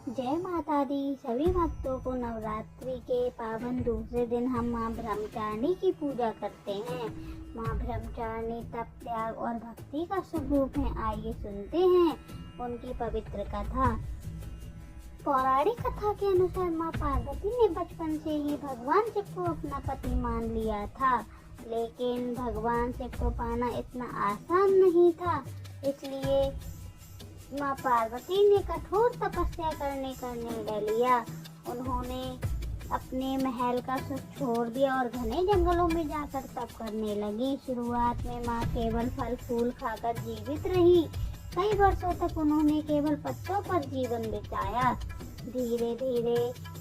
जय माता दी। सभी भक्तों को नवरात्रि के पावन दूसरे दिन हम माँ ब्रह्मचारिणी की पूजा करते हैं। माँ ब्रह्मचारिणी तप, त्याग और भक्ति का स्वरूप है। आइए सुनते हैं उनकी पवित्र कथा। पौराणिक कथा के अनुसार माँ पार्वती ने बचपन से ही भगवान शिव को अपना पति मान लिया था, लेकिन भगवान शिव को पाना इतना आसान नहीं था। इसलिए माँ पार्वती ने कठोर तपस्या करने का निर्णय लिया। उन्होंने अपने महल का सुख छोड़ दिया और घने जंगलों में जाकर तप करने लगी। शुरुआत में माँ केवल फल फूल खाकर जीवित रही। कई वर्षों तक उन्होंने केवल पत्तों पर जीवन बिताया। धीरे धीरे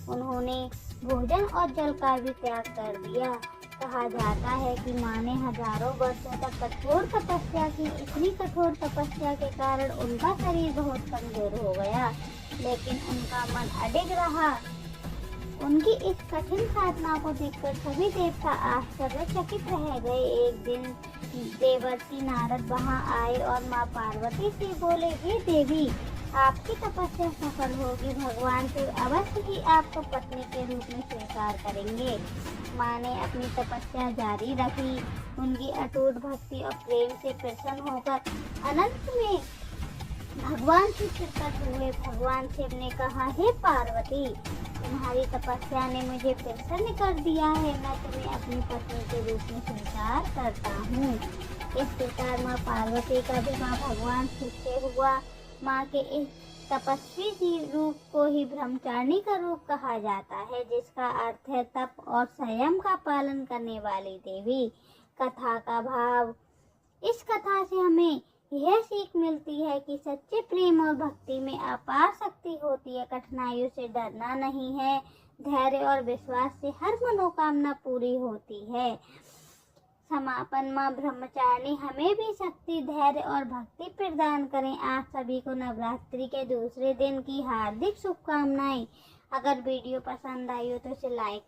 उन्होंने भोजन और जल का भी त्याग कर दिया। कहा जाता है कि माँ ने हजारों वर्षों तक कठोर तपस्या की। इतनी कठोर तपस्या के कारण उनका शरीर बहुत कमजोर हो गया, लेकिन उनका मन अडिग रहा। उनकी इस कठिन साधना को देखकर सभी देवता आश्चर्यचकित रह गए। एक दिन देवर्षि नारद वहां आए और माँ पार्वती से बोले, हे देवी, आपकी तपस्या सफल होगी। भगवान शिव अवश्य ही आपको पत्नी के रूप में स्वीकार करेंगे। माँ ने अपनी तपस्या जारी रखी। उनकी अटूट भक्ति और प्रेम से प्रसन्न होकर अनंत में भगवान शिव प्रकट हुए। भगवान शिव ने कहा, हे पार्वती, तुम्हारी तपस्या ने मुझे प्रसन्न कर दिया है। मैं तुम्हें अपनी पत्नी के रूप में स्वीकार करता हूँ। इस प्रकार माँ पार्वती का विवाह भगवान शिव से हुआ। माँ के इस तपस्वी रूप को ही ब्रह्मचारिणी का रूप कहा जाता है, जिसका अर्थ है तप और संयम का पालन करने वाली देवी। कथा का भाव। इस कथा से हमें यह सीख मिलती है कि सच्चे प्रेम और भक्ति में अपार शक्ति होती है। कठिनाइयों से डरना नहीं है, धैर्य और विश्वास से हर मनोकामना पूरी होती है। समापन। माँ ब्रह्मचारिणी हमें भी शक्ति, धैर्य और भक्ति प्रदान करें। आप सभी को नवरात्रि के दूसरे दिन की हार्दिक शुभकामनाएं। अगर वीडियो पसंद आई हो तो इसे लाइक